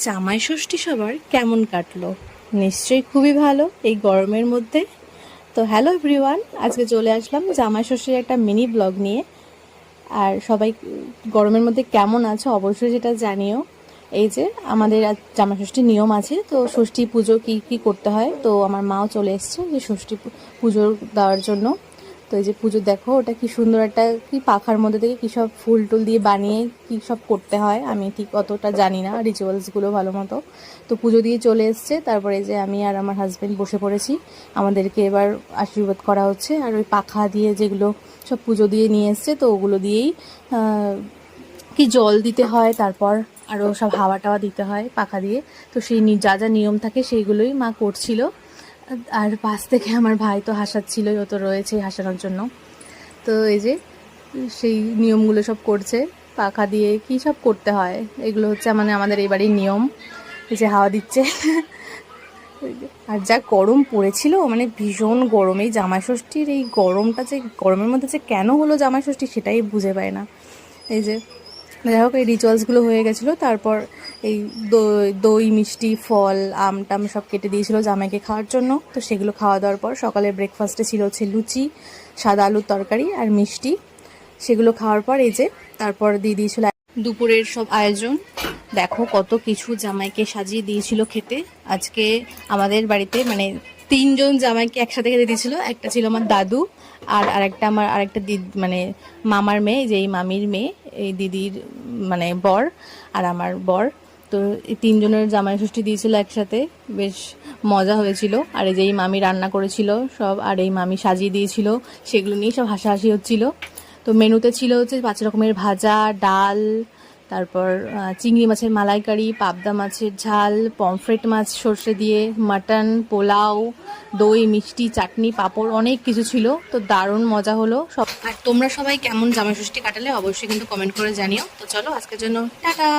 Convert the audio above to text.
জামাই ষষ্ঠী সবার কেমন কাটলো? নিশ্চয়ই খুবই ভালো এই গরমের মধ্যে। তো হ্যালো এভরিওয়ান, আজকে চলে আসলাম জামাই ষষ্ঠীর একটা মিনি ব্লগ নিয়ে। আর সবাই গরমের মধ্যে কেমন আছো অবশ্যই সেটা জানিও। এই যে আমাদের আজ জামাই ষষ্ঠীর নিয়ম আছে, তো ষষ্ঠী পুজো কী কী করতে হয়, তো আমার মাও চলে এসছে যে ষষ্ঠী পুজো দেওয়ার জন্য। তো এই যে পুজো দেখো, ওটা কি সুন্দর একটা কি পাখার মধ্যে থেকে কী সব ফুল টুল দিয়ে বানিয়ে কী সব করতে হয়, আমি ঠিক অতটা জানি না রিচুয়ালসগুলো ভালো মতো। তো পুজো দিয়ে চলে এসছে, তারপরে যে আমি আর আমার হাজব্যান্ড বসে পড়েছি, আমাদেরকে এবার আশীর্বাদ করা হচ্ছে। আর ওই পাখা দিয়ে যেগুলো সব পুজো দিয়ে নিয়ে এসছে, তো ওগুলো দিয়েই কি জল দিতে হয়, তারপর আরও সব হাওয়া টাওয়া দিতে হয় পাখা দিয়ে। তো সেই যা যা নিয়ম থাকে সেইগুলোই মা করছিল। আর পাশ থেকে আমার ভাই তো হাসাচ্ছিলই, ও তো রয়েছে হাসানোর জন্য। তো এই যে সেই নিয়মগুলো সব করছে, পাখা দিয়ে কী সব করতে হয় এগুলো হচ্ছে মানে আমাদের এই বাড়ির নিয়ম। এই যে হাওয়া দিচ্ছে। আর যা গরম পড়েছিল, মানে ভীষণ গরম। এই জামাই ষষ্ঠীর এই গরমটা, যে গরমের মধ্যে যে কেন হলো জামাই ষষ্ঠী সেটাই বুঝে পায় না। এই যে যাই হোক, এই রিচুয়ালসগুলো হয়ে গেছিলো। তারপর এই দই মিষ্টি ফল আম টাম সব কেটে দিয়েছিলো জামাইকে খাওয়ার জন্য। তো সেগুলো খাওয়া দাওয়ার পর সকালের ব্রেকফাস্টে ছিল হচ্ছে লুচি, সাদা আলুর তরকারি আর মিষ্টি। সেগুলো খাওয়ার পর এই যে তারপর দিয়ে দিয়েছিল দুপুরের সব আয়োজন। দেখো কত কিছু জামাইকে সাজিয়ে দিয়েছিল খেতে। আজকে আমাদের বাড়িতে মানে 3জন জামাইকে একসাথে খেতে দিয়েছিল। একটা ছিল আমার দাদু, আর আরেকটা আমার আরেকটা দিদি, মানে মামার মেয়ে, যে এই মামির মেয়ে, এই দিদির মানে বর, আর আমার বর। তো এই 3জনের জামাই ষষ্ঠী দিয়েছিল একসাথে, বেশ মজা হয়েছিল। আর এই যে এই মামি রান্না করেছিল সব, আর এই মামি সাজিয়ে দিয়েছিল, সেগুলো নিয়ে সব হাসাহাসি হচ্ছিল। তো মেনুতে ছিল হচ্ছে 5 রকমের ভাজা, ডাল, তারপর চিংড়ি মাছের মালাইকারি, পাবদা মাছের ঝাল, পমফ্রেট মাছ সর্ষে দিয়ে, মাটন, পোলাও, দই মিষ্টি, চাটনি, পাঁপড়, অনেক কিছু ছিল। তো দারুণ মজা হলো সব। আর তোমরা সবাই কেমন জামাই ষষ্ঠী কাটালে অবশ্যই কিন্তু কমেন্ট করে জানিও। তো চলো আজকের জন্য টাটা।